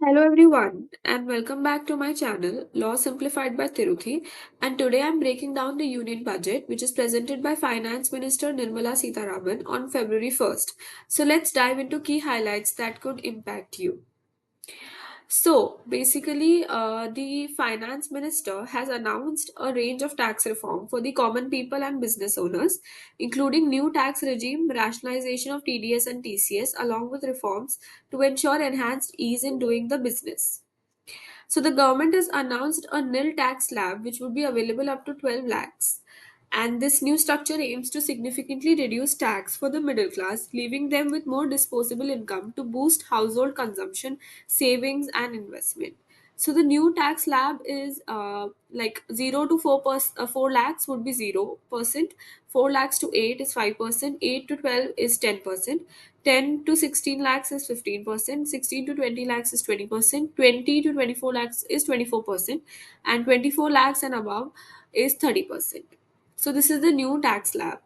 Hello everyone and welcome back to my channel Law Simplified by Tiruthi, and today I'm breaking down the union budget which is presented by Finance Minister Nirmala Sitharaman on February 1st. So let's dive into key highlights that could impact you. The finance minister has announced a range of tax reform for the common people and business owners, including new tax regime, rationalization of TDS and TCS, along with reforms to ensure enhanced ease in doing the business. So the government has announced a nil tax slab which would be available up to 12 lakhs. And this new structure aims to significantly reduce tax for the middle class, leaving them with more disposable income to boost household consumption, savings, and investment. So the new tax slab is like 0 to 4 lakhs would be 0%, 4 lakhs to 8 is 5%, 8 to 12 is 10%, 10 to 16 lakhs is 15%, 16 to 20 lakhs is 20%, 20 to 24 lakhs is 24%, and 24 lakhs and above is 30%. So this is the new tax slab.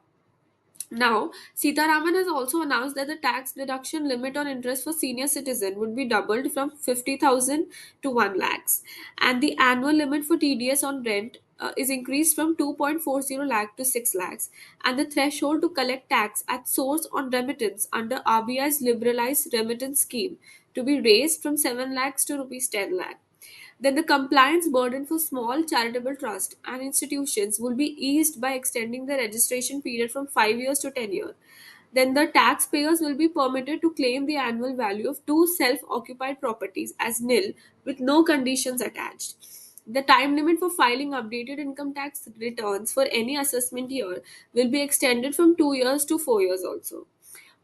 Now, Sitaraman has also announced that the tax deduction limit on interest for senior citizen would be doubled from 50,000 to 1 lakhs, and the annual limit for TDS on rent is increased from 2.40 lakh to 6 lakhs, and the threshold to collect tax at source on remittance under RBI's liberalized remittance scheme to be raised from 7 lakhs to rupees 10 lakh. Then the compliance burden for small charitable trusts and institutions will be eased by extending the registration period from 5 years to 10 years. Then the taxpayers will be permitted to claim the annual value of two self occupied properties as nil with no conditions attached. The time limit for filing updated income tax returns for any assessment year will be extended from 2 years to 4 years also.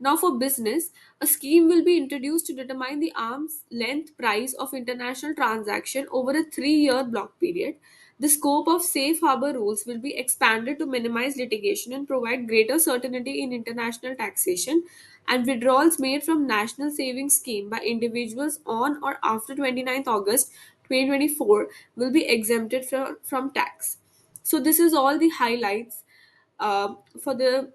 Now, for business, a scheme will be introduced to determine the arm's length price of international transaction over a 3-year block period. The scope of safe harbor rules will be expanded to minimize litigation and provide greater certainty in international taxation. And withdrawals made from National Savings Scheme by individuals on or after 29th August 2024 will be exempted from tax. So, this is all the highlights for the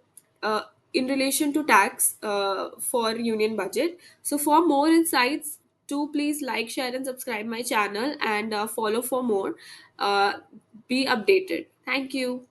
in relation to tax for union budget. So for more insights, do please like, share, and subscribe my channel and follow for more. Uh, be updated. Thank you.